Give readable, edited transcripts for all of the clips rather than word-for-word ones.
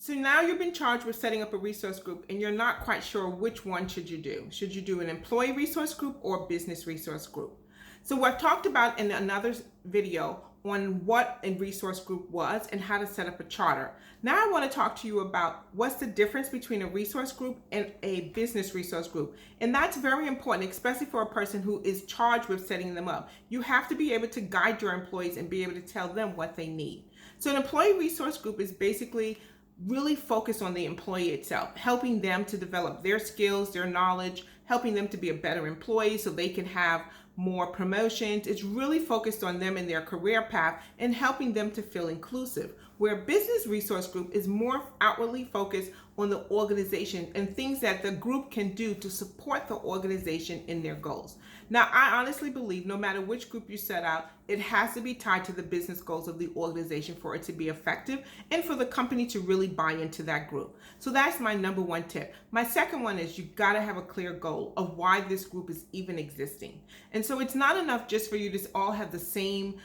So now you've been charged with setting up a resource group and you're not quite sure which one should you do. Should you do an employee resource group or business resource group? So I've talked about in another video on what a resource group was and how to set up a charter. Now I want to talk to you about what's the difference between a resource group and a business resource group. And that's very important, especially for a person who is charged with setting them up. You have to be able to guide your employees and be able to tell them what they need. So an employee resource group is basically really focused on the employee itself, helping them to develop their skills, their knowledge, helping them to be a better employee so they can have more promotions. It's really focused on them and their career path and helping them to feel inclusive. Where a business resource group is more outwardly focused on the organization and things that the group can do to support the organization in their goals. Now, I honestly believe no matter which group you set out, it has to be tied to the business goals of the organization for it to be effective and for the company to really buy into that group. So that's my number one tip. My second one is you gotta have a clear goal of why this group is even existing. And so it's not enough just for you to all have the same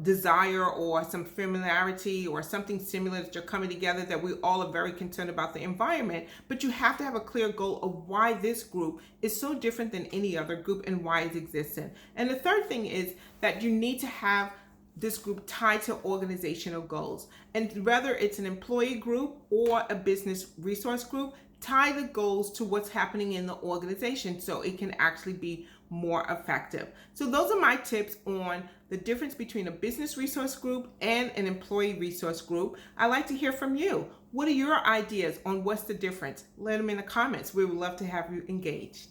desire or some familiarity or something similar that you're coming together, that we all are very concerned about the environment, but you have to have a clear goal of why this group is so different than any other group and why it exists. And the third thing is that you need to have this group tied to organizational goals. And whether it's an employee group or a business resource group, tie the goals to what's happening in the organization so it can actually be more effective. So those are my tips on the difference between a business resource group and an employee resource group. I'd like to hear from you. What are your ideas on what's the difference? Let them in the comments. We would love to have you engaged.